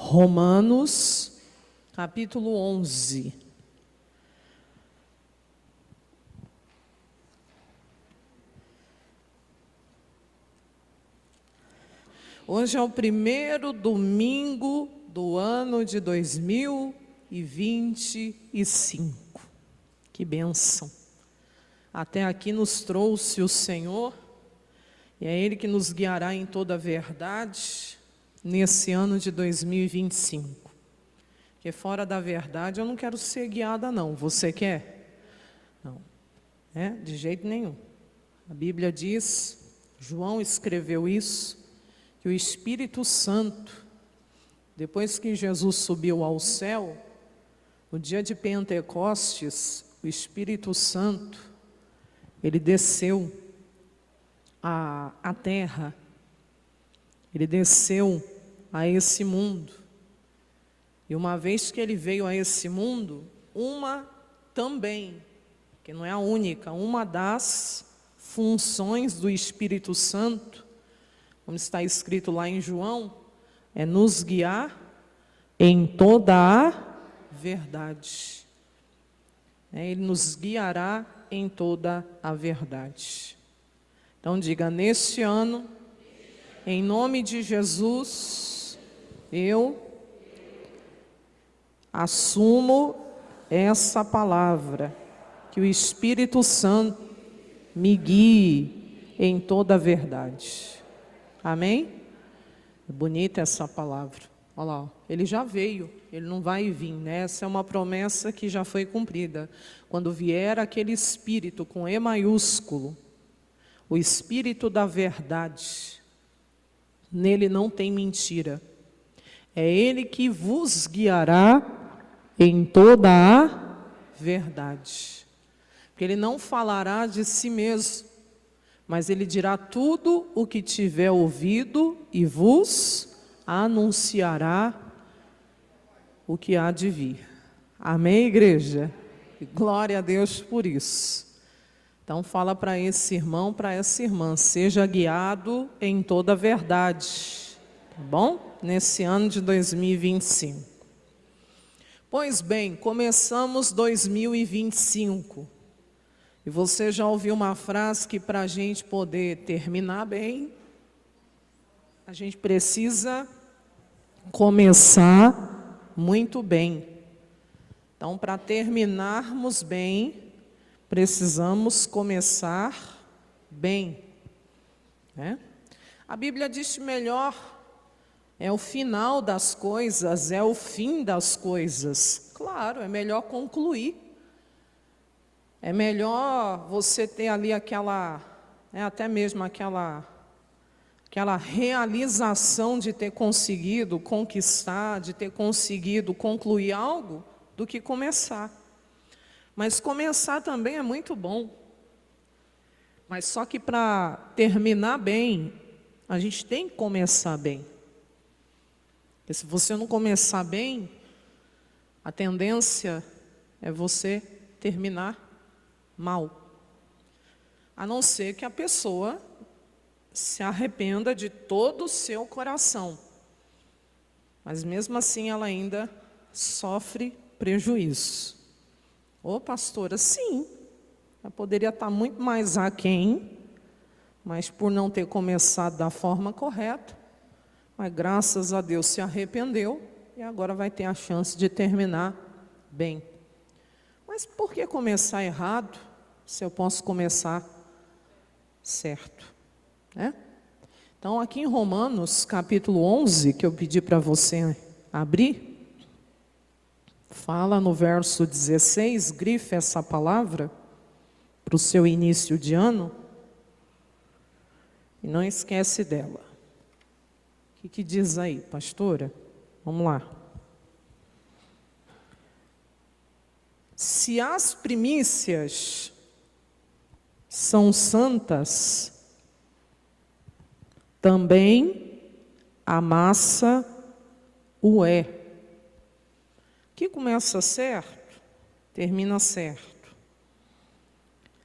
Romanos, capítulo 11. Hoje é o primeiro domingo do ano de 2025. Que bênção! Até aqui nos trouxe o Senhor, e é Ele que nos guiará em toda a verdade nesse ano de 2025. Porque fora da verdade eu não quero ser guiada não. Você quer? Não. De jeito nenhum. A Bíblia diz, João escreveu isso, que o Espírito Santo, depois que Jesus subiu ao céu, no dia de Pentecostes, o Espírito Santo, ele desceu à terra, ele desceu a esse mundo. E uma vez que ele veio a esse mundo, que não é a única, uma das funções do Espírito Santo, como está escrito lá em João, é nos guiar em toda a verdade. Ele nos guiará em toda a verdade. Então diga, neste ano, em nome de Jesus, eu assumo essa palavra, que o Espírito Santo me guie em toda a verdade. Amém? É bonita essa palavra. Olha lá, ele já veio, ele não vai vir, né? Essa é uma promessa que já foi cumprida. Quando vier aquele Espírito com E maiúsculo, o Espírito da verdade, nele não tem mentira. É Ele que vos guiará em toda a verdade. Porque Ele não falará de si mesmo, mas Ele dirá tudo o que tiver ouvido e vos anunciará o que há de vir. Amém, igreja? E glória a Deus por isso. Então fala para esse irmão, para essa irmã, seja guiado em toda a verdade, tá bom? Nesse ano de 2025. Pois bem, começamos 2025. E você já ouviu uma frase que para a gente poder terminar bem, a gente precisa começar muito bem. Então, para terminarmos bem, precisamos começar bem. A Bíblia diz que melhor é o final das coisas, é o fim das coisas. Claro, é melhor concluir. É melhor você ter ali até mesmo aquela realização de ter conseguido conquistar, de ter conseguido concluir algo, do que começar. Mas começar também é muito bom. Mas só que para terminar bem, a gente tem que começar bem. Porque se você não começar bem, a tendência é você terminar mal. A não ser que a pessoa se arrependa de todo o seu coração. Mas mesmo assim ela ainda sofre prejuízo. Ô pastora, sim, ela poderia estar muito mais aquém, mas por não ter começado da forma correta, mas graças a Deus se arrependeu e agora vai ter a chance de terminar bem. Mas por que começar errado, se eu posso começar certo? Então aqui em Romanos, capítulo 11, que eu pedi para você abrir, fala no verso 16, grife essa palavra para o seu início de ano e não esquece dela. O que diz aí, pastora? Vamos lá. Se as primícias são santas, também a massa o é. Que começa certo, termina certo.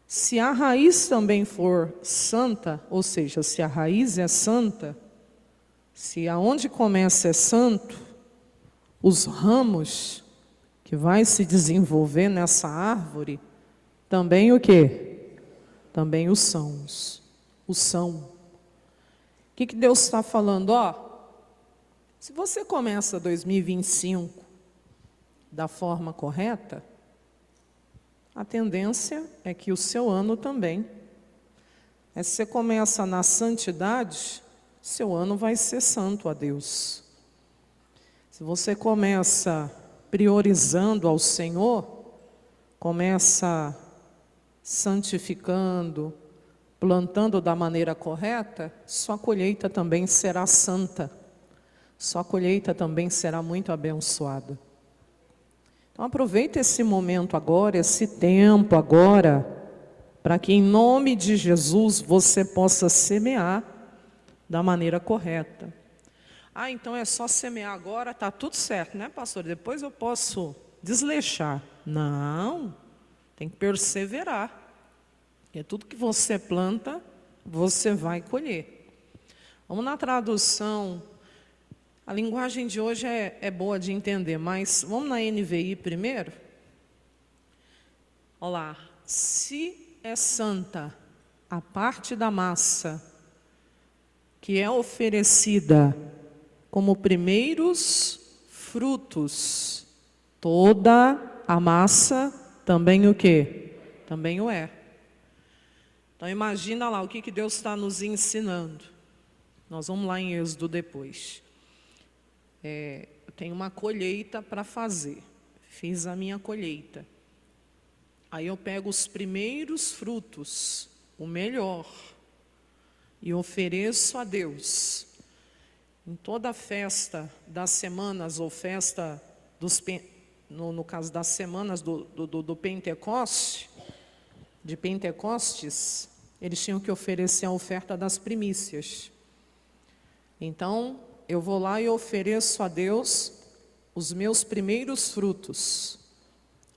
Se a raiz também for santa, ou seja, se a raiz é santa, se aonde começa é santo, os ramos que vai se desenvolver nessa árvore, também o quê? Também os sãos. O são. O que Deus está falando? Se você começa 2025 da forma correta, a tendência é que o seu ano também. Se você começa na santidade, seu ano vai ser santo a Deus. Se você começa priorizando ao Senhor, começa santificando, plantando da maneira correta, sua colheita também será santa. Sua colheita também será muito abençoada. Então aproveita esse momento agora, esse tempo agora, para que em nome de Jesus você possa semear da maneira correta. Então é só semear agora, está tudo certo, né, pastor? Depois eu posso desleixar. Não, tem que perseverar. Porque tudo que você planta, você vai colher. Vamos na tradução. A linguagem de hoje é boa de entender, mas vamos na NVI primeiro? Olha lá. Se é santa a parte da massa que é oferecida como primeiros frutos, toda a massa também o quê? Também o é. Então imagina lá o que Deus está nos ensinando. Nós vamos lá em Êxodo depois. Eu tenho uma colheita para fazer. Fiz a minha colheita. Aí eu pego os primeiros frutos, o melhor, e ofereço a Deus. Em toda festa das semanas, ou festa no caso das semanas do Pentecoste, de Pentecostes, eles tinham que oferecer a oferta das primícias. Então, eu vou lá e ofereço a Deus os meus primeiros frutos,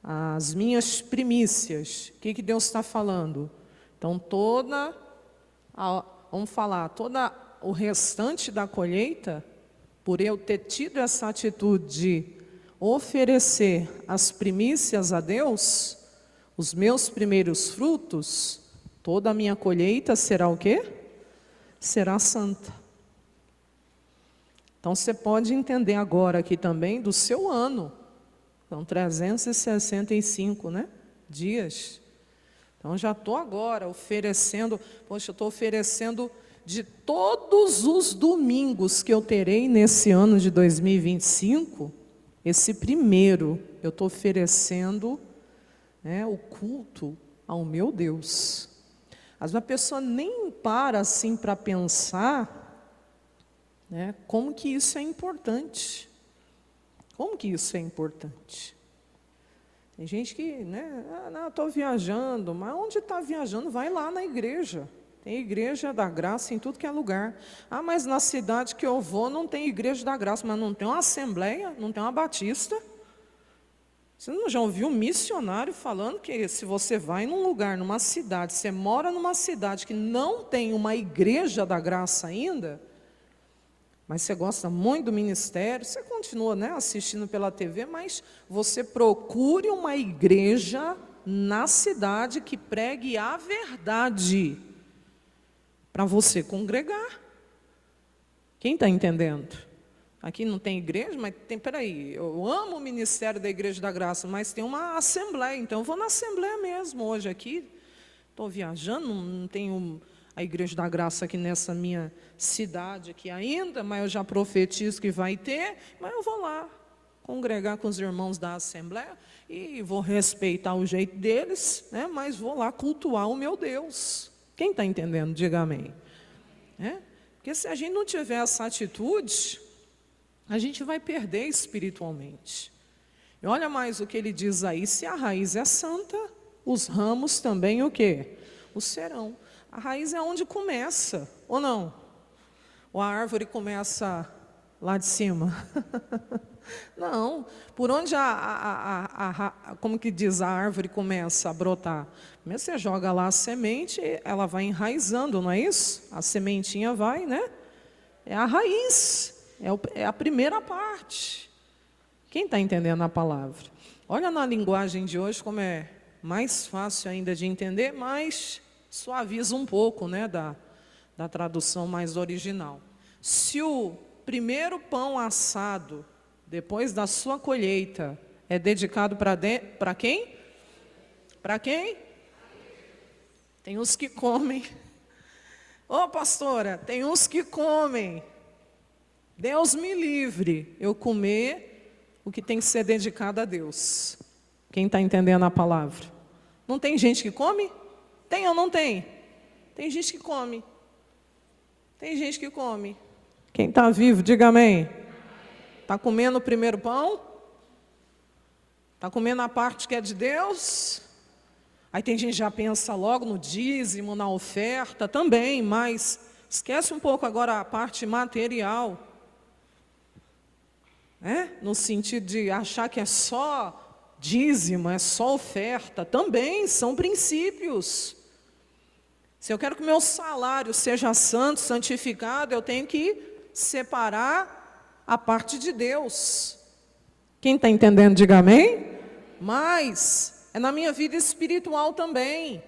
as minhas primícias. O que Deus está falando? Então, todo o restante da colheita, por eu ter tido essa atitude de oferecer as primícias a Deus, os meus primeiros frutos, toda a minha colheita será o quê? Será santa. Então você pode entender agora aqui também do seu ano. São 365, né? Dias. Então já estou agora oferecendo, eu estou oferecendo de todos os domingos que eu terei nesse ano de 2025, esse primeiro eu estou oferecendo o culto ao meu Deus. Às vezes a pessoa nem para assim para pensar, como que isso é importante. Como que isso é importante? Tem gente que, estou viajando, mas onde está viajando? Vai lá na igreja. Tem igreja da graça em tudo que é lugar. Mas na cidade que eu vou não tem igreja da graça, mas não tem uma assembleia, não tem uma batista. Você não já ouviu um missionário falando que se você vai num lugar, numa cidade, você mora numa cidade que não tem uma igreja da graça ainda, mas você gosta muito do ministério, você continua assistindo pela TV, mas você procure uma igreja na cidade que pregue a verdade para você congregar. Quem está entendendo? Aqui não tem igreja, mas peraí, eu amo o ministério da Igreja da Graça, mas tem uma assembleia, então eu vou na assembleia mesmo hoje aqui. Estou viajando, não tenho a Igreja da Graça aqui nessa minha cidade aqui ainda, mas eu já profetizo que vai ter, mas eu vou lá congregar com os irmãos da Assembleia e vou respeitar o jeito deles, mas vou lá cultuar o meu Deus. Quem está entendendo? Diga amém. Porque se a gente não tiver essa atitude, a gente vai perder espiritualmente. E olha mais o que ele diz aí, se a raiz é santa, os ramos também o quê? O serão. A raiz é onde começa, ou não? Ou a árvore começa lá de cima? Não, por onde como que diz, a árvore começa a brotar? Primeiro você joga lá a semente, ela vai enraizando, não é isso? A sementinha vai, É a raiz, é a primeira parte. Quem está entendendo a palavra? Olha na linguagem de hoje como é mais fácil ainda de entender, mas suaviza um pouco, né, da tradução mais original. Se o primeiro pão assado, depois da sua colheita, é dedicado para quem? Para quem? Tem uns que comem. Ô pastora, tem uns que comem. Deus me livre eu comer o que tem que ser dedicado a Deus. Quem está entendendo a palavra? Não tem gente que come? Tem ou não tem? Tem gente que come. Tem gente que come. Quem está vivo, diga amém. Está comendo o primeiro pão? Está comendo a parte que é de Deus? Aí tem gente que já pensa logo no dízimo, na oferta também, mas esquece um pouco agora a parte material. No sentido de achar que é só dízimo, é só oferta. Também são princípios. Se eu quero que o meu salário seja santo, santificado, eu tenho que separar a parte de Deus. Quem está entendendo, diga amém. Mas é na minha vida espiritual também.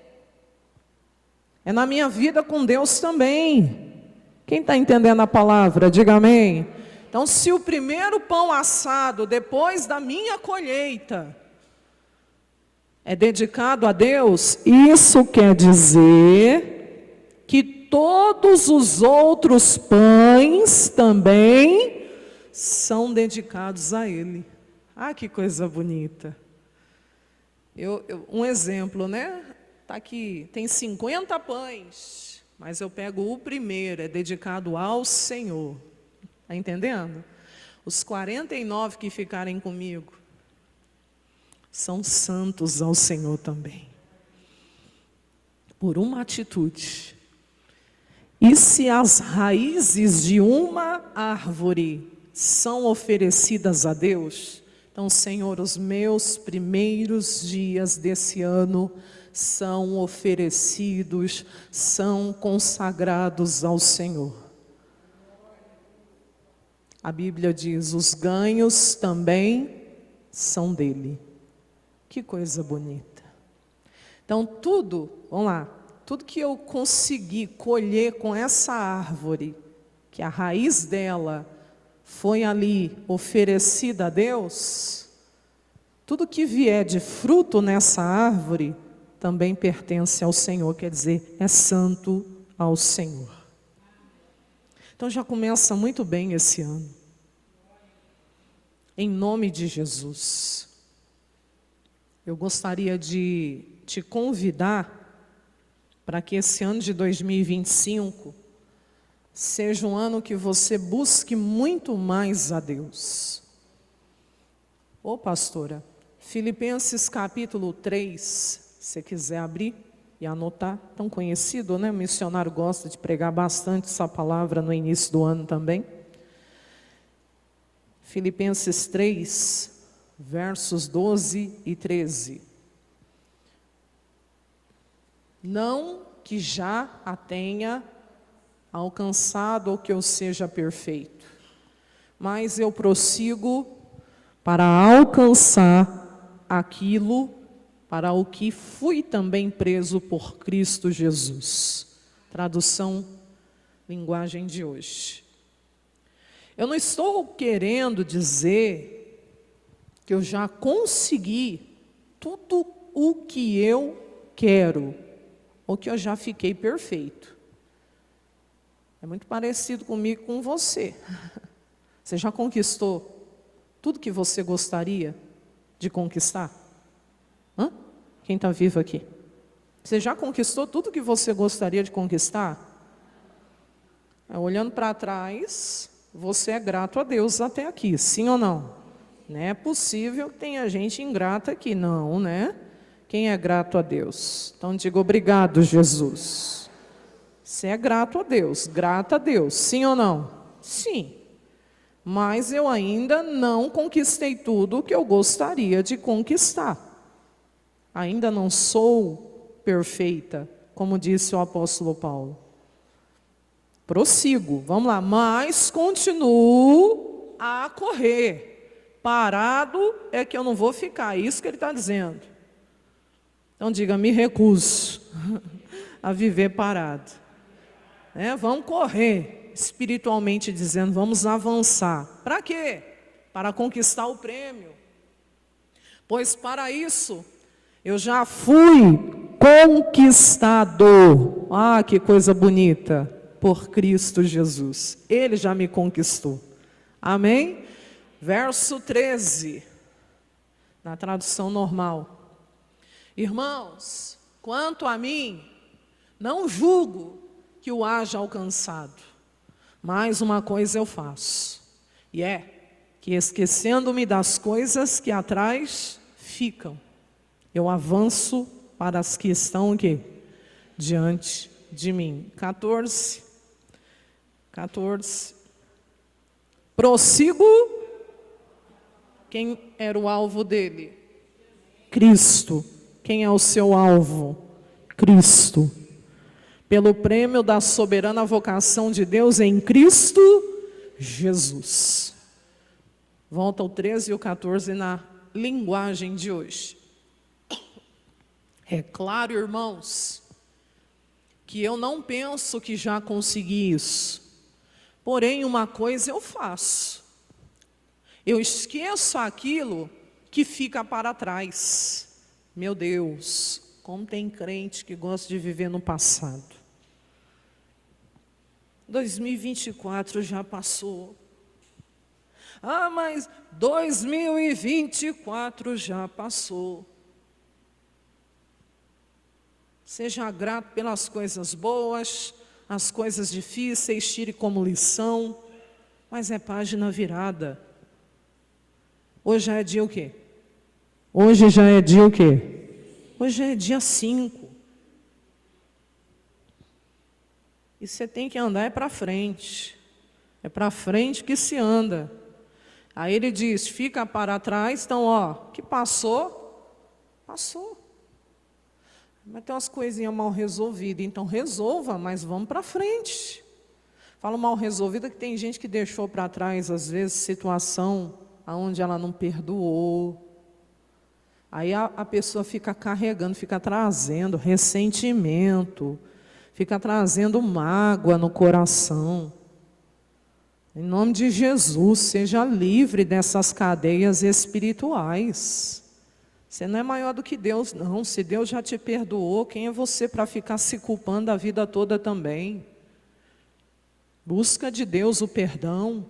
É na minha vida com Deus também. Quem está entendendo a palavra, diga amém. Então, se o primeiro pão assado, depois da minha colheita, é dedicado a Deus, isso quer dizer que todos os outros pães também são dedicados a Ele. Ah, que coisa bonita. Um exemplo, né? Está aqui, tem 50 pães, mas eu pego o primeiro, é dedicado ao Senhor. Está entendendo? Os 49 que ficarem comigo são santos ao Senhor também. Por uma atitude. E se as raízes de uma árvore são oferecidas a Deus, então, Senhor, os meus primeiros dias desse ano são oferecidos, são consagrados ao Senhor. A Bíblia diz, os ganhos também são dele. Que coisa bonita. Então, vamos lá, tudo que eu conseguir colher com essa árvore, que a raiz dela foi ali oferecida a Deus, tudo que vier de fruto nessa árvore, também pertence ao Senhor, quer dizer, é santo ao Senhor. Então já começa muito bem esse ano. Em nome de Jesus. Eu gostaria de te convidar para que esse ano de 2025 seja um ano que você busque muito mais a Deus. Ô pastora, Filipenses capítulo 3, se você quiser abrir e anotar, tão conhecido, né? O missionário gosta de pregar bastante essa palavra no início do ano também. Filipenses 3, versos 12 e 13. Não que já a tenha alcançado ou que eu seja perfeito, mas eu prossigo para alcançar aquilo para o que fui também preso por Cristo Jesus. Tradução, linguagem de hoje. Eu não estou querendo dizer que eu já consegui tudo o que eu quero, ou que eu já fiquei perfeito. É muito parecido comigo com você. Você já conquistou tudo que você gostaria de conquistar? Quem está vivo aqui? Você já conquistou tudo que você gostaria de conquistar? Olhando para trás, você é grato a Deus até aqui, sim ou não? Não é possível que tenha gente ingrata aqui, não, né? Quem é grato a Deus? Então diga obrigado, Jesus. Você é grato a Deus, grata a Deus, sim ou não? Sim. Mas eu ainda não conquistei tudo o que eu gostaria de conquistar. Ainda não sou perfeita, como disse o apóstolo Paulo. Prossigo, vamos lá, mas continuo a correr Parado é que eu não vou ficar, é isso que ele está dizendo. Então diga, me recuso a viver parado. Vamos correr, espiritualmente dizendo, vamos avançar. Para quê? Para conquistar o prêmio. Pois para isso, eu já fui conquistador. Ah, que coisa bonita, por Cristo Jesus. Ele já me conquistou. Amém? Verso 13, na tradução normal. Irmãos, quanto a mim, não julgo que o haja alcançado, mas uma coisa eu faço, e é que esquecendo-me das coisas que atrás ficam, eu avanço para as que estão aqui, diante de mim. 14. Prossigo. Quem era o alvo dele? Cristo. Quem é o seu alvo? Cristo. Pelo prêmio da soberana vocação de Deus em Cristo Jesus. Volta ao 13 e o 14 na linguagem de hoje. É claro, irmãos, que eu não penso que já consegui isso. Porém, uma coisa eu faço. Eu esqueço aquilo que fica para trás. Meu Deus, como tem crente que gosta de viver no passado. 2024 já passou. Ah, mas 2024 já passou. Seja grato pelas coisas boas, as coisas difíceis, tire como lição, mas é página virada. Hoje já é dia o quê? Hoje já é dia o quê? Hoje é dia 5. E você tem que andar para frente. É para frente que se anda. Aí ele diz, fica para trás, então que passou, passou. Mas tem umas coisinhas mal resolvidas, então resolva, mas vamos para frente. Falo mal resolvida que tem gente que deixou para trás, às vezes, situação onde ela não perdoou. Aí a pessoa fica carregando, fica trazendo ressentimento, fica trazendo mágoa no coração. Em nome de Jesus, seja livre dessas cadeias espirituais. Você não é maior do que Deus, não. Se Deus já te perdoou, quem é você para ficar se culpando a vida toda também? Busca de Deus o perdão.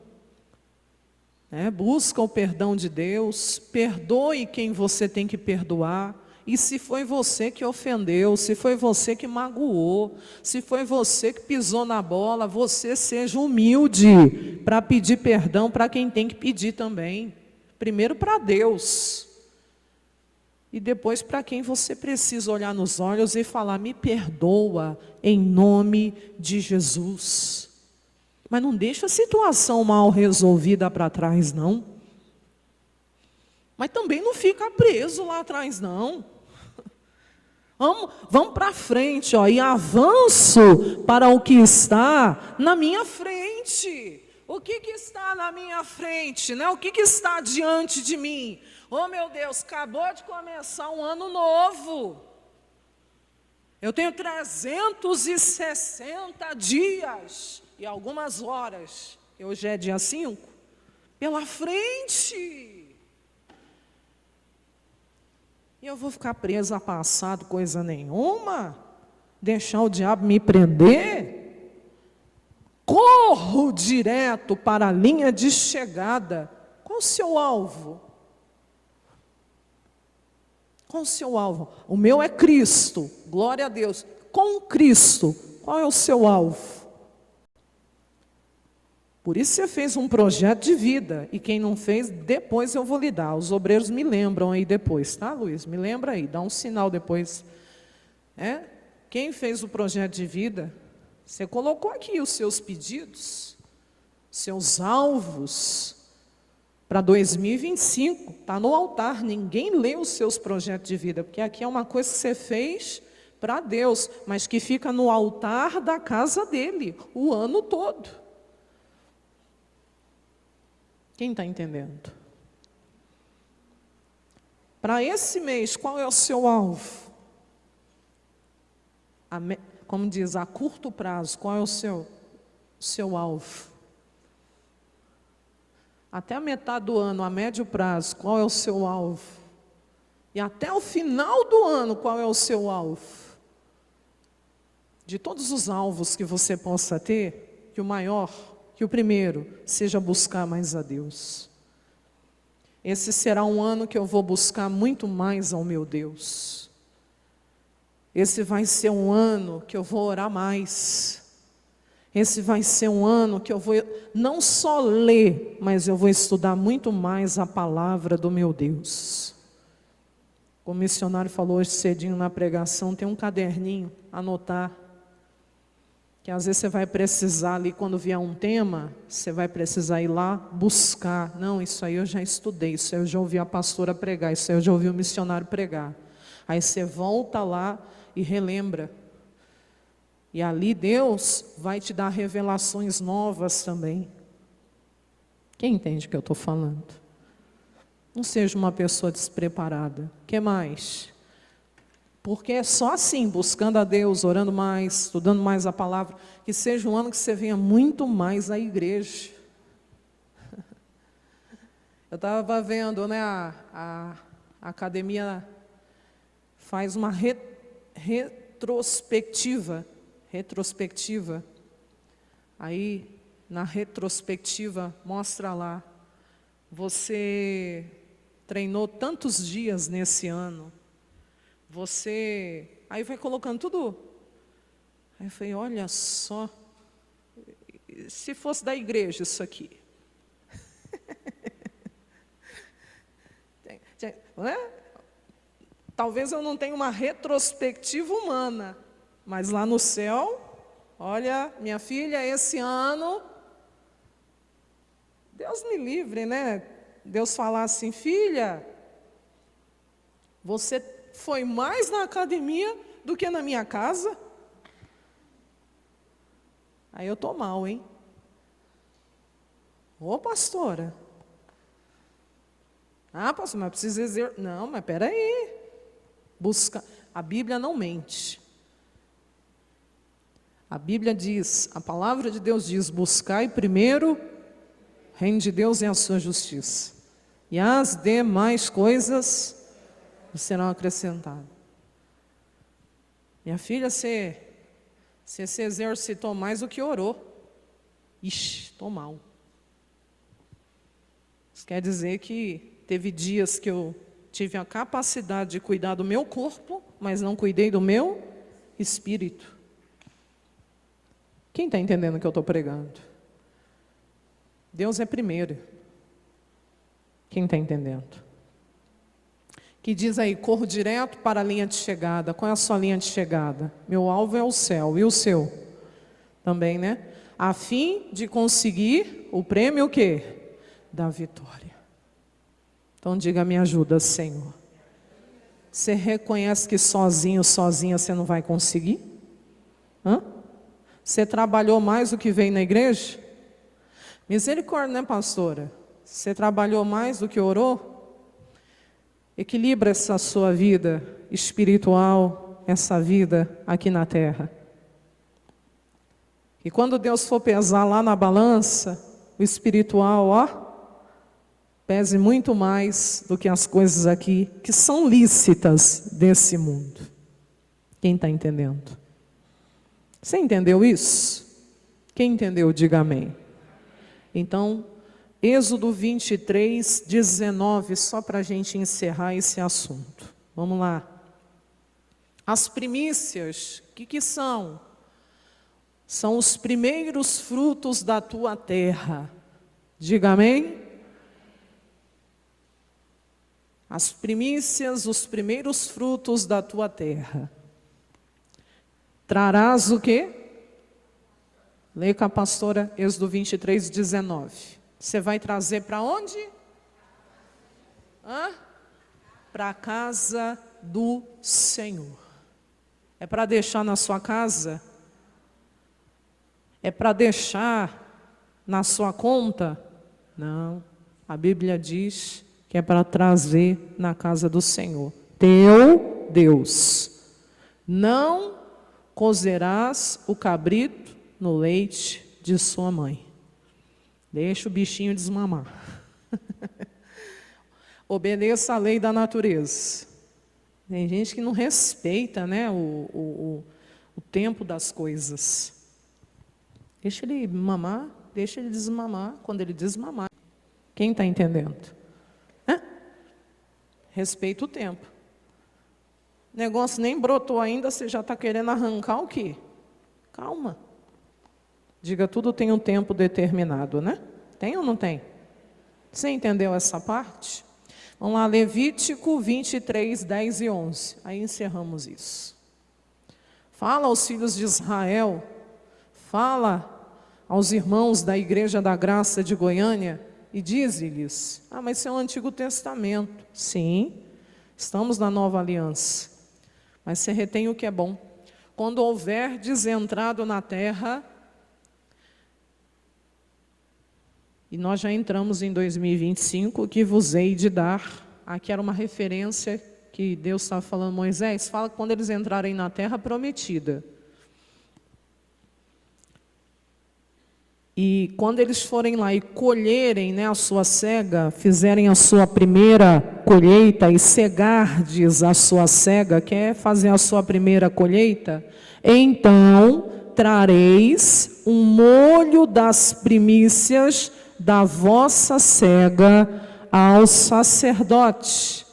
Busca o perdão de Deus. Perdoe quem você tem que perdoar. E se foi você que ofendeu, se foi você que magoou, se foi você que pisou na bola, você seja humilde para pedir perdão para quem tem que pedir também. Primeiro para Deus. E depois para quem você precisa olhar nos olhos e falar, me perdoa em nome de Jesus. Mas não deixa a situação mal resolvida para trás, não. Mas também não fica preso lá atrás, não. Vamos para frente, e avanço para o que está na minha frente. O que está na minha frente, né? O que está diante de mim? Oh, meu Deus, acabou de começar um ano novo. Eu tenho 360 dias e algumas horas. Hoje é dia 5. Pela frente. E eu vou ficar preso a passado coisa nenhuma? Deixar o diabo me prender? Corro direto para a linha de chegada. Qual o seu alvo? Qual o seu alvo? O meu é Cristo, glória a Deus. Com Cristo, qual é o seu alvo? Por isso você fez um projeto de vida. E quem não fez, depois eu vou lhe dar. Os obreiros me lembram aí depois, tá, Luiz? Me lembra aí, dá um sinal depois. Quem fez o projeto de vida, você colocou aqui os seus pedidos, seus alvos para 2025. Está no altar, ninguém lê os seus projetos de vida, porque aqui é uma coisa que você fez para Deus, mas que fica no altar da casa dele, o ano todo. Quem está entendendo? Para esse mês, qual é o seu alvo? Como diz, a curto prazo, qual é o seu alvo? Até a metade do ano, a médio prazo, qual é o seu alvo? E até o final do ano, qual é o seu alvo? De todos os alvos que você possa ter, que o maior, que o primeiro, seja buscar mais a Deus. Esse será um ano que eu vou buscar muito mais ao meu Deus. Esse vai ser um ano que eu vou orar mais. Esse vai ser um ano que eu vou não só ler, mas eu vou estudar muito mais a palavra do meu Deus. O missionário falou hoje cedinho na pregação, tem um caderninho, anotar. Que às vezes você vai precisar ali, quando vier um tema, você vai precisar ir lá buscar. Não, isso aí eu já estudei, isso aí eu já ouvi a pastora pregar, isso aí eu já ouvi o missionário pregar. Aí você volta lá e relembra. E ali Deus vai te dar revelações novas também. Quem entende o que eu estou falando? Não seja uma pessoa despreparada. O que mais? Porque é só assim, buscando a Deus, orando mais, estudando mais a palavra, que seja um ano que você venha muito mais à igreja. Eu estava vendo, né, a academia faz uma retrospectiva. Aí, na retrospectiva, mostra lá, você treinou tantos dias nesse ano, aí vai colocando tudo. Aí eu falei, olha só, se fosse da igreja isso aqui. Não é? Talvez eu não tenha uma retrospectiva humana, mas lá no céu, olha, minha filha, esse ano, Deus me livre, né? Deus falar assim, filha, você foi mais na academia do que na minha casa? Aí eu estou mal, hein? Ô, pastora. Ah, pastor, mas precisa dizer... Não, mas peraí. A Bíblia não mente. A Bíblia diz, a palavra de Deus diz, buscai primeiro o reino de Deus e a sua justiça. E as demais coisas serão acrescentadas. Minha filha, você se exercitou mais do que orou. Ixi, estou mal. Isso quer dizer que teve dias que eu tive a capacidade de cuidar do meu corpo, mas não cuidei do meu espírito. Quem está entendendo o que eu estou pregando? Deus é primeiro. Quem está entendendo? Que diz aí, corro direto para a linha de chegada. Qual é a sua linha de chegada? Meu alvo é o céu. E o seu? Também, né? A fim de conseguir o prêmio o quê? Da vitória. Então diga, me ajuda, Senhor. Você reconhece que sozinho, sozinha você não vai conseguir? Hã? Você trabalhou mais do que veio na igreja? Misericórdia, né, pastora? Você trabalhou mais do que orou? Equilibra essa sua vida espiritual, essa vida aqui na terra. E quando Deus for pesar lá na balança, o espiritual, ó, pese muito mais do que as coisas aqui, que são lícitas desse mundo. Quem está entendendo? Você entendeu isso? Quem entendeu, diga amém. Então, Êxodo 23, 19, só para a gente encerrar esse assunto. Vamos lá. As primícias, o que são? São os primeiros frutos da tua terra. Diga amém. As primícias, os primeiros frutos da tua terra. Trarás o quê? Leia com a pastora Êxodo 23, 19. Você vai trazer para onde? Para a casa do Senhor. É para deixar na sua casa? É para deixar na sua conta? Não. A Bíblia diz que é para trazer na casa do Senhor. Teu Deus. Não cozerás o cabrito no leite de sua mãe. Deixa o bichinho desmamar. Obedeça a lei da natureza. Tem gente que não respeita, né, o tempo das coisas. Deixa ele mamar, deixa ele desmamar quando ele desmamar. Quem está entendendo? Respeita o tempo. O negócio nem brotou ainda, você já está querendo arrancar o quê? Calma. Diga, tudo tem um tempo determinado, né? Tem ou não tem? Você entendeu essa parte? Vamos lá, Levítico 23, 10 e 11. Aí encerramos isso. Fala aos filhos de Israel, fala aos irmãos da Igreja da Graça de Goiânia e diz-lhes, mas isso é o Antigo Testamento. Sim, estamos na Nova Aliança. Mas você retém o que é bom. Quando houverdes entrado na terra, e nós já entramos em 2025, que vos hei de dar. Aqui era uma referência que Deus estava falando, Moisés, fala que quando eles entrarem na terra prometida. E quando eles forem lá e colherem, né, a sua cega, fizerem a sua primeira colheita e cegardes a sua cega, quer fazer a sua primeira colheita? Então trareis um molho das primícias da vossa cega ao sacerdote.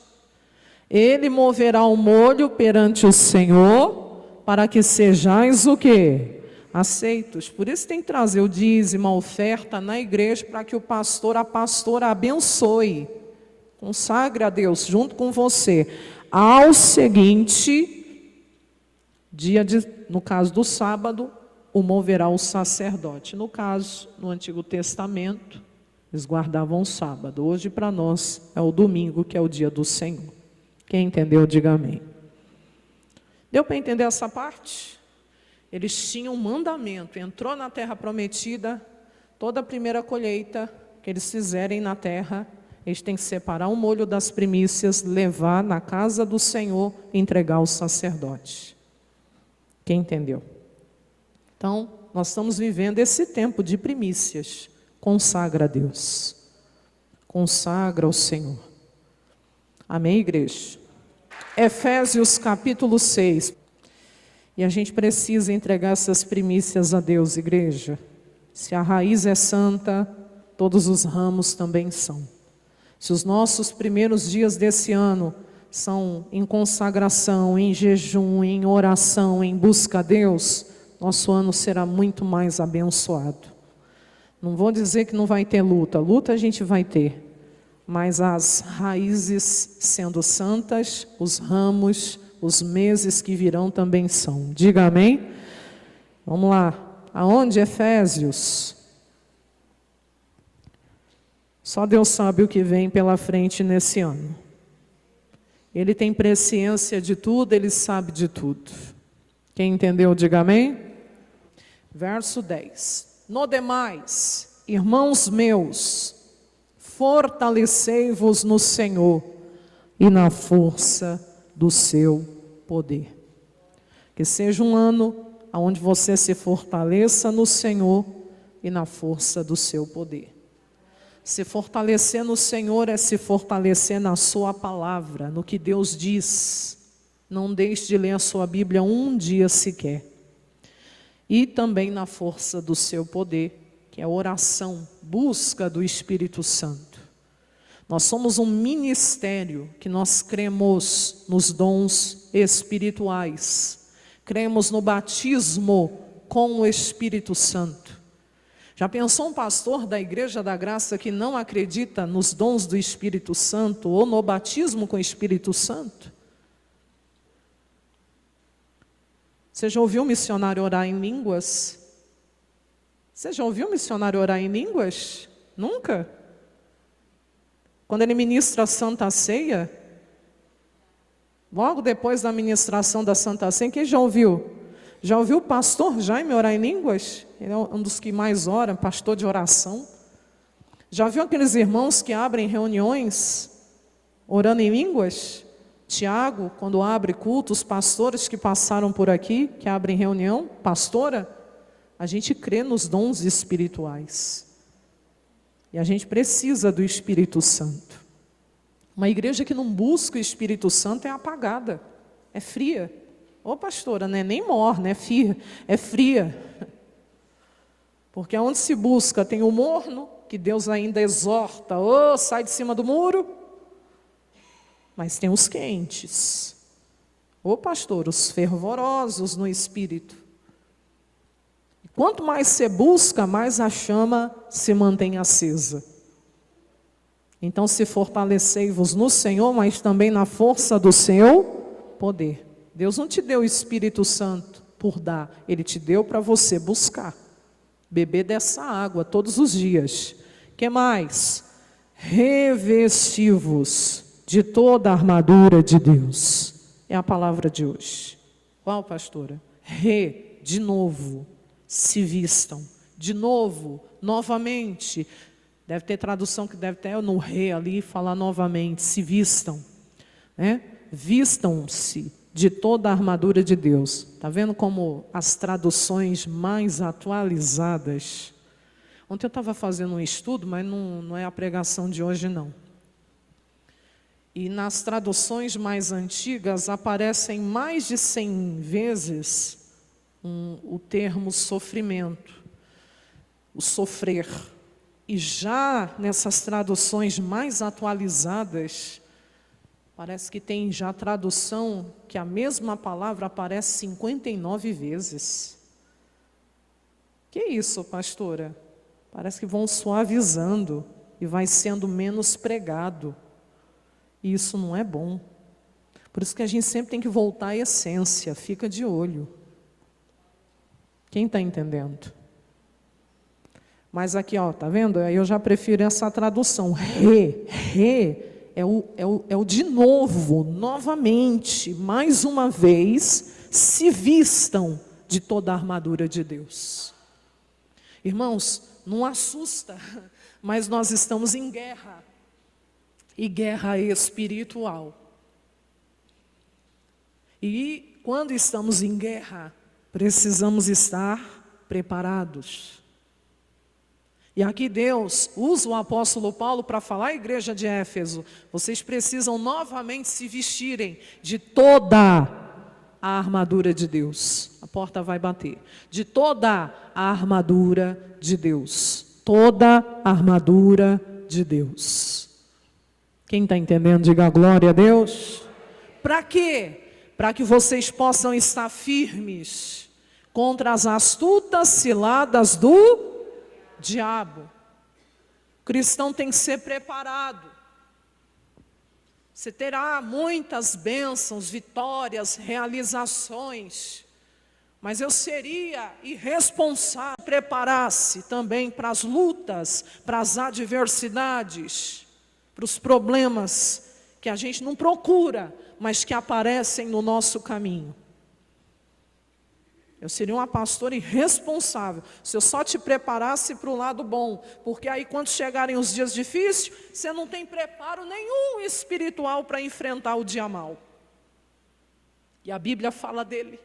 Ele moverá o molho perante o Senhor, para que sejais o quê? Aceitos. Por isso tem que trazer o dízimo, a oferta na igreja, para que o pastor, a pastora abençoe, consagre a Deus junto com você. Ao seguinte dia, no caso do sábado, o moverá o sacerdote. No caso, no Antigo Testamento, eles guardavam o sábado. Hoje, para nós, é o domingo, que é o dia do Senhor. Quem entendeu, diga amém. Deu para entender essa parte? Eles tinham um mandamento, entrou na terra prometida, toda a primeira colheita que eles fizerem na terra, eles têm que separar o molho das primícias, levar na casa do Senhor e entregar ao sacerdote. Quem entendeu? Então, nós estamos vivendo esse tempo de primícias. Consagra a Deus. Consagra ao Senhor. Amém, igreja? Efésios capítulo 6. E a gente precisa entregar essas primícias a Deus, igreja. Se a raiz é santa, todos os ramos também são. Se os nossos primeiros dias desse ano são em consagração, em jejum, em oração, em busca a Deus, nosso ano será muito mais abençoado. Não vou dizer que não vai ter luta. Luta a gente vai ter. Mas as raízes sendo santas, os ramos, os meses que virão também são. Diga amém? Vamos lá. Aonde? Efésios. Só Deus sabe o que vem pela frente nesse ano. Ele tem presciência de tudo, Ele sabe de tudo. Quem entendeu, diga amém? Verso 10. No demais, irmãos meus, fortalecei-vos no Senhor e na força do seu poder. Que seja um ano onde você se fortaleça no Senhor e na força do seu poder. Se fortalecer no Senhor é se fortalecer na sua palavra, no que Deus diz. Não deixe de ler a sua Bíblia um dia sequer. E também na força do seu poder, que é oração, busca do Espírito Santo. Nós somos um ministério que nós cremos nos dons espirituais. Cremos no batismo com o Espírito Santo. Já pensou um pastor da Igreja da Graça que não acredita nos dons do Espírito Santo ou no batismo com o Espírito Santo? Você já ouviu um missionário orar em línguas? Você já ouviu um missionário orar em línguas? Nunca? Quando ele ministra a Santa Ceia, logo depois da ministração da Santa Ceia, quem já ouviu? Já ouviu o pastor Jaime orar em línguas? Ele é um dos que mais ora, pastor de oração. Já viu aqueles irmãos que abrem reuniões Orando em línguas? Tiago, quando abre culto, os pastores que passaram por aqui, que abrem reunião, pastora, a gente crê nos dons espirituais. E a gente precisa do Espírito Santo. Uma igreja que não busca o Espírito Santo é apagada, é fria. Ô pastora, não é nem morna, é fria. Porque onde se busca tem o morno, que Deus ainda exorta, sai de cima do muro. Mas tem os quentes. Ô pastor, os fervorosos no Espírito. E quanto mais você busca, mais a chama se mantém acesa. Então se fortalecei-vos no Senhor, mas também na força do seu poder. Deus não te deu o Espírito Santo por dar, Ele te deu para você buscar. Beber dessa água todos os dias. Que mais? Revesti-vos de toda a armadura de Deus. É a palavra de hoje. Qual, pastora? De novo, se vistam. De novo, novamente. Deve ter tradução que deve ter no ali, falar novamente, se vistam. Né? Vistam-se de toda a armadura de Deus. Está vendo como as traduções mais atualizadas? Ontem eu estava fazendo um estudo, mas não é a pregação de hoje não. E nas traduções mais antigas aparecem mais de 100 vezes o termo sofrimento, o sofrer. E já nessas traduções mais atualizadas, parece que tem já tradução que a mesma palavra aparece 59 vezes. Que isso, pastora? Parece que vão suavizando e vai sendo menos pregado. E isso não é bom. Por isso que a gente sempre tem que voltar à essência, fica de olho. Quem está entendendo? Mas aqui, tá vendo? Eu já prefiro essa tradução. É o de novo, novamente, mais uma vez, se vistam de toda a armadura de Deus. Irmãos, não assusta, mas nós estamos em guerra. E guerra espiritual. E quando estamos em guerra, precisamos estar preparados. E aqui Deus usa o apóstolo Paulo para falar à igreja de Éfeso: vocês precisam novamente se vestirem de toda a armadura de Deus. A porta vai bater. De toda a armadura de Deus. Toda a armadura de Deus. Quem está entendendo, diga glória a Deus. Para quê? Para que vocês possam estar firmes contra as astutas ciladas do diabo. O cristão tem que ser preparado. Você terá muitas bênçãos, vitórias, realizações. Mas eu seria irresponsável se preparasse também para as lutas, para as adversidades, para os problemas que a gente não procura, mas que aparecem no nosso caminho. Eu seria uma pastora irresponsável se eu só te preparasse para o lado bom, porque aí quando chegarem os dias difíceis, você não tem preparo nenhum espiritual para enfrentar o dia mau. E a Bíblia fala dele.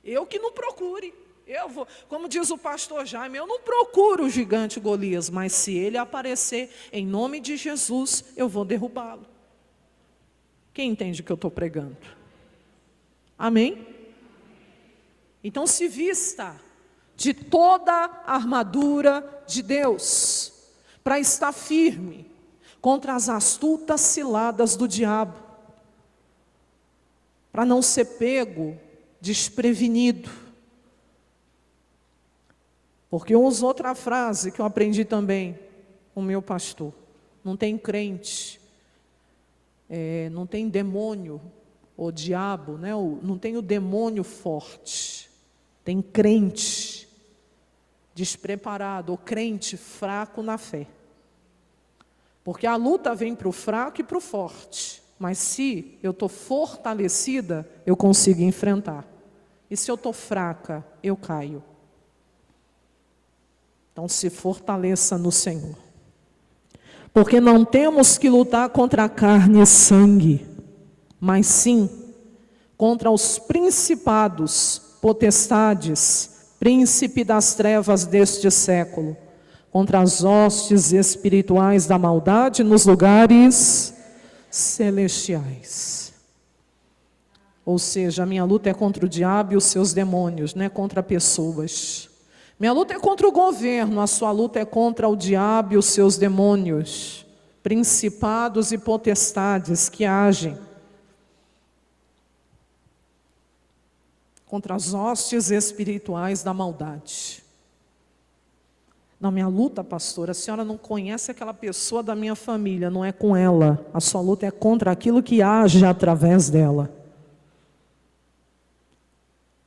Eu que não procure. Eu vou, como diz o pastor Jaime, eu não procuro o gigante Golias, mas se ele aparecer, em nome de Jesus, eu vou derrubá-lo. Quem entende o que eu estou pregando? Amém? Então se vista de toda a armadura de Deus, para estar firme contra as astutas ciladas do diabo, para não ser pego desprevenido. Porque eu uso outra frase que eu aprendi também com o meu pastor: não tem crente, não tem demônio ou diabo, né? Não tem o demônio forte, tem crente despreparado, ou crente fraco na fé. Porque a luta vem para o fraco e para o forte, mas se eu estou fortalecida, eu consigo enfrentar. E se eu estou fraca, eu caio. Então se fortaleça no Senhor. Porque não temos que lutar contra a carne e sangue, mas sim contra os principados, potestades, príncipe das trevas deste século, contra as hostes espirituais da maldade nos lugares celestiais. Ou seja, a minha luta é contra o diabo e os seus demônios, não é contra pessoas. Minha luta é contra o governo, a sua luta é contra o diabo e os seus demônios, principados e potestades que agem contra as hostes espirituais da maldade. Na minha luta, pastora, a senhora não conhece aquela pessoa da minha família, não é com ela. A sua luta é contra aquilo que age através dela.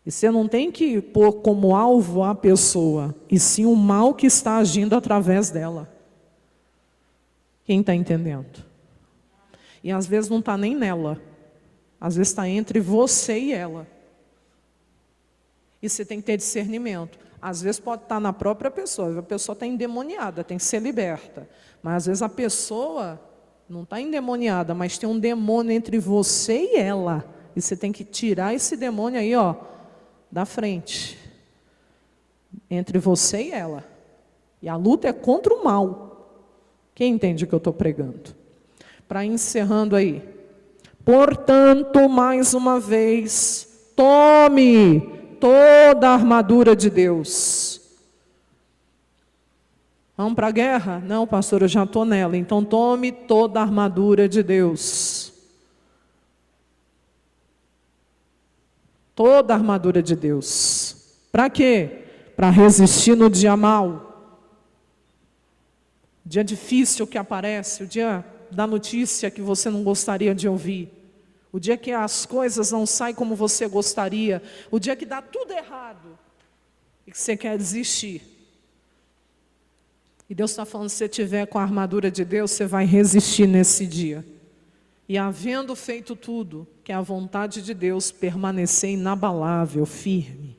E você não tem que pôr como alvo a pessoa, e sim o mal que está agindo através dela. Quem está entendendo? E às vezes não está nem nela. Às vezes está entre você e ela. E você tem que ter discernimento. Às vezes pode estar na própria pessoa. A pessoa está endemoniada, tem que ser liberta. Mas às vezes a pessoa não está endemoniada, mas tem um demônio entre você e ela. E você tem que tirar esse demônio aí, ó, da frente. Entre você e ela. E a luta é contra o mal. Quem entende o que eu estou pregando? Para encerrando aí. Portanto, mais uma vez, tome toda a armadura de Deus. Vamos para a guerra? Não, pastor, eu já estou nela. Então tome toda a armadura de Deus. Toda a armadura de Deus. Para quê? Para resistir no dia mau. Dia difícil que aparece, o dia da notícia que você não gostaria de ouvir. O dia que as coisas não saem como você gostaria. O dia que dá tudo errado. E que você quer desistir. E Deus está falando, se você estiver com a armadura de Deus, você vai resistir nesse dia. E havendo feito tudo, que é a vontade de Deus, permanecer inabalável, firme.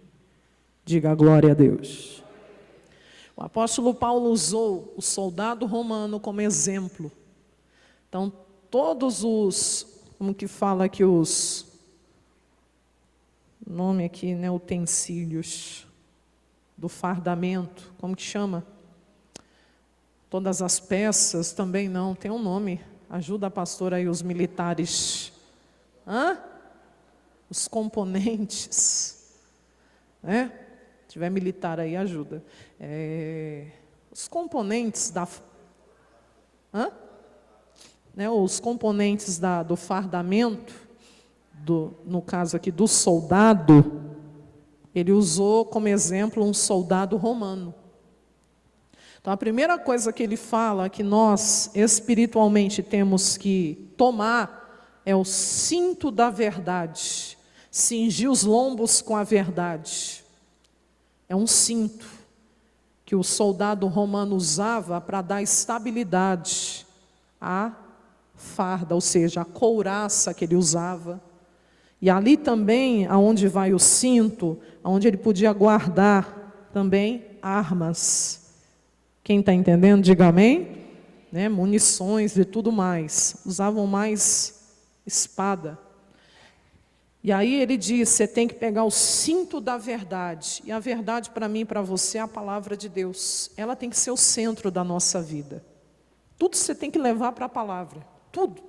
Diga glória a Deus. O apóstolo Paulo usou o soldado romano como exemplo. Então, todos os... Como que fala aqui os... Nome aqui, né? Utensílios do fardamento. Como que chama? Todas as peças também não. Tem um nome. Ajuda a pastora aí, os militares. Os componentes. Né? Se tiver militar aí, ajuda. Os componentes da... Né, os componentes do fardamento, no caso aqui do soldado, ele usou como exemplo um soldado romano. Então a primeira coisa que ele fala que nós espiritualmente temos que tomar é o cinto da verdade, cingir os lombos com a verdade. É um cinto que o soldado romano usava para dar estabilidade à farda, ou seja, a couraça que ele usava. E ali também, aonde vai o cinto, aonde ele podia guardar também armas. Quem está entendendo, diga amém. Né? Munições e tudo mais. Usavam mais espada. E aí ele diz, você tem que pegar o cinto da verdade. E a verdade para mim e para você é a palavra de Deus. Ela tem que ser o centro da nossa vida. Tudo você tem que levar para a palavra. Tudo.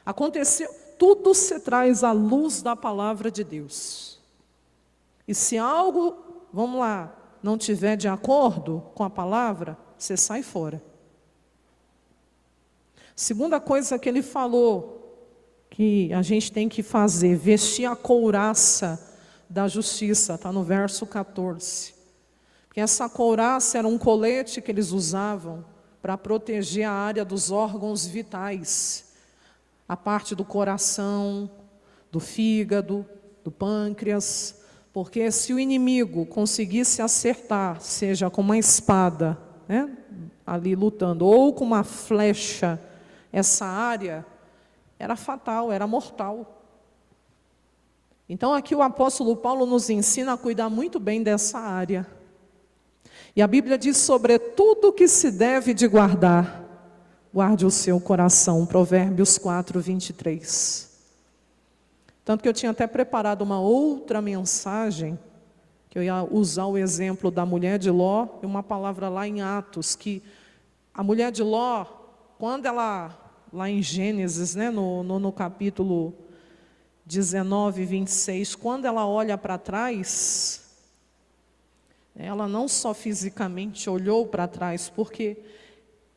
Aconteceu, tudo se traz à luz da palavra de Deus. E se algo, vamos lá, não tiver de acordo com a palavra, você sai fora. Segunda coisa que ele falou, que a gente tem que fazer, vestir a couraça da justiça, está no verso 14. Porque essa couraça era um colete que eles usavam para proteger a área dos órgãos vitais, a parte do coração, do fígado, do pâncreas, porque se o inimigo conseguisse acertar, seja com uma espada, né, ali lutando, ou com uma flecha, essa área era fatal, era mortal. Então aqui o apóstolo Paulo nos ensina a cuidar muito bem dessa área. E a Bíblia diz: sobre tudo que se deve de guardar, guarde o seu coração. Provérbios 4, 23. Tanto que eu tinha até preparado uma outra mensagem, que eu ia usar o exemplo da mulher de Ló, e uma palavra lá em Atos, que a mulher de Ló, quando ela, lá em Gênesis, né, no capítulo 19, 26, quando ela olha para trás, ela não só fisicamente olhou para trás, porque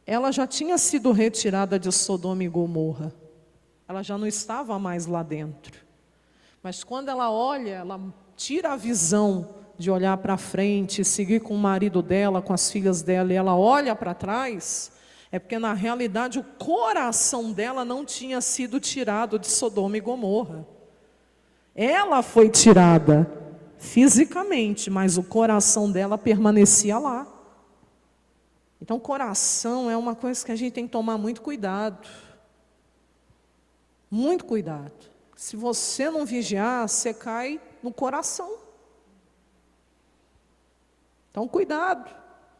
ela já tinha sido retirada de Sodoma e Gomorra, ela já não estava mais lá dentro. Mas quando ela olha, ela tira a visão de olhar para frente, seguir com o marido dela, com as filhas dela, e ela olha para trás, é porque na realidade o coração dela não tinha sido tirado de Sodoma e Gomorra. Ela foi tirada fisicamente, mas o coração dela permanecia lá. Então, coração é uma coisa que a gente tem que tomar muito cuidado. Muito cuidado. Se você não vigiar, você cai no coração. Então, cuidado.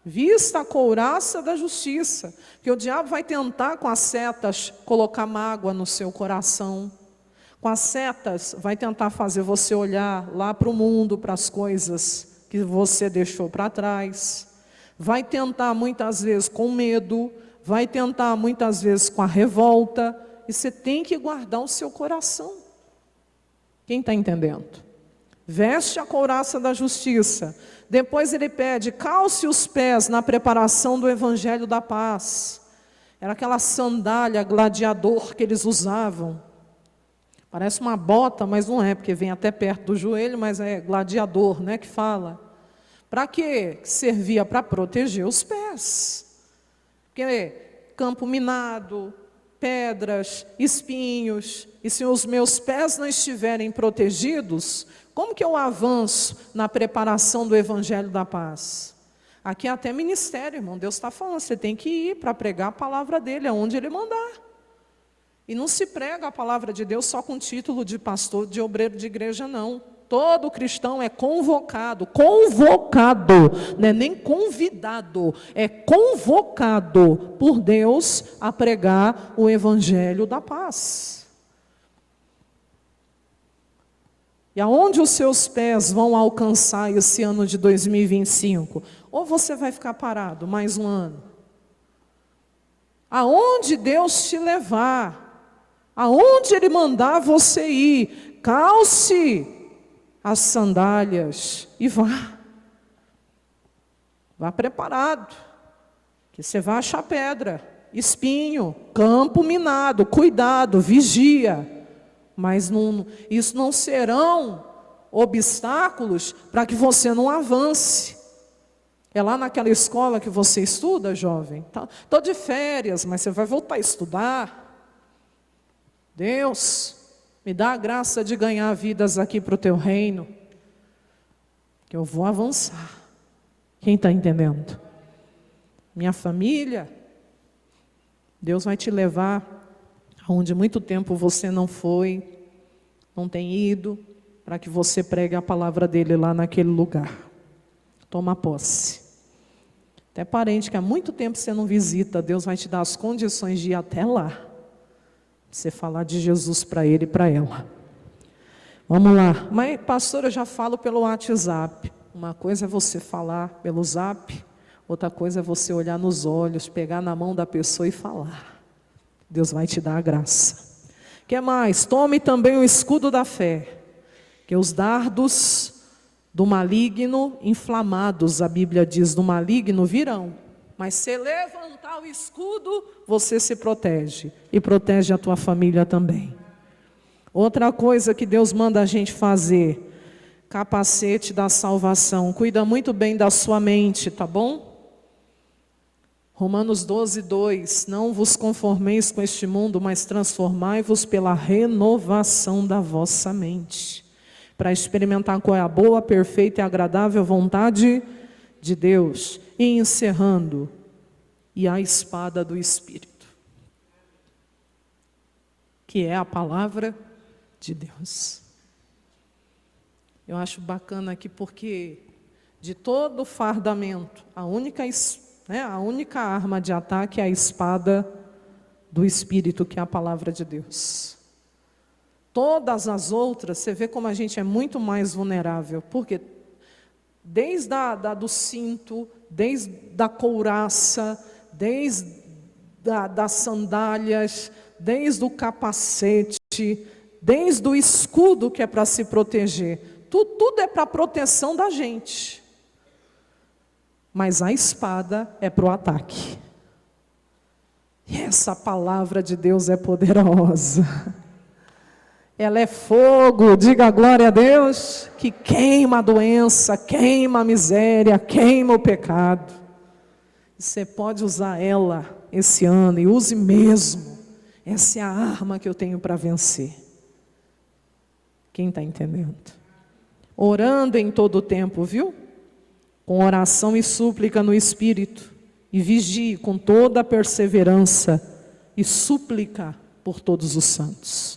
Vista a couraça da justiça. Porque o diabo vai tentar com as setas colocar mágoa no seu coração. Com as setas vai tentar fazer você olhar lá para o mundo, para as coisas que você deixou para trás. Vai tentar muitas vezes com medo. Vai tentar muitas vezes com a revolta. E você tem que guardar o seu coração. Quem está entendendo? Veste a couraça da justiça. Depois ele pede: calce os pés na preparação do evangelho da paz. Era aquela sandália gladiador que eles usavam. Parece uma bota, mas não é, porque vem até perto do joelho, mas é gladiador, né, que fala. Para quê? Servia para proteger os pés. Porque campo minado, pedras, espinhos, e se os meus pés não estiverem protegidos, como que eu avanço na preparação do evangelho da paz? Aqui é até ministério, irmão. Deus está falando, você tem que ir para pregar a palavra dele, aonde ele mandar. E não se prega a palavra de Deus só com título de pastor, de obreiro de igreja, não. Todo cristão é convocado, não é nem convidado, é convocado por Deus a pregar o evangelho da paz. E aonde os seus pés vão alcançar esse ano de 2025? Ou você vai ficar parado mais um ano? Aonde Deus te levar, aonde Ele mandar você ir, calce as sandálias e vá. Vá preparado, que você vai achar pedra, espinho, campo minado, cuidado, vigia. Mas isso não serão obstáculos para que você não avance. É lá naquela escola que você estuda, jovem? Estou de férias, mas você vai voltar a estudar. Deus, me dá a graça de ganhar vidas aqui para o teu reino, que eu vou avançar. Quem está entendendo? Minha família, Deus vai te levar aonde muito tempo você não foi, não tem ido, para que você pregue a palavra dele lá naquele lugar. Toma posse. Até parente que há muito tempo você não visita, Deus vai te dar as condições de ir até lá, pra você falar de Jesus para ele e para ela. Vamos lá. Mas, pastor, eu já falo pelo WhatsApp. Uma coisa é você falar pelo Zap, outra coisa é você olhar nos olhos, pegar na mão da pessoa e falar. Deus vai te dar a graça. O que mais? Tome também o escudo da fé, que os dardos do maligno inflamados, a Bíblia diz, do maligno virão. Mas se levantar o escudo, você se protege. E protege a tua família também. Outra coisa que Deus manda a gente fazer, capacete da salvação. Cuida muito bem da sua mente, tá bom? Romanos 12, 2. Não vos conformeis com este mundo, mas transformai-vos pela renovação da vossa mente, para experimentar qual é a boa, perfeita e agradável vontade de Deus. E encerrando, e a espada do Espírito, que é a palavra de Deus. Eu acho bacana aqui porque de todo o fardamento, a única arma de ataque é a espada do Espírito, que é a palavra de Deus. Todas as outras, você vê como a gente é muito mais vulnerável, porque desde do cinto, desde da couraça, desde das sandálias, desde o capacete, desde o escudo que é para se proteger, tudo é para a proteção da gente. Mas a espada é para o ataque. E essa palavra de Deus é poderosa. Ela é fogo, diga glória a Deus, que queima a doença, queima a miséria, queima o pecado. Você pode usar ela esse ano, e use mesmo. Essa é a arma que eu tenho para vencer. Quem está entendendo? Orando em todo o tempo, viu? Com oração e súplica no Espírito, e vigie com toda a perseverança e súplica por todos os santos.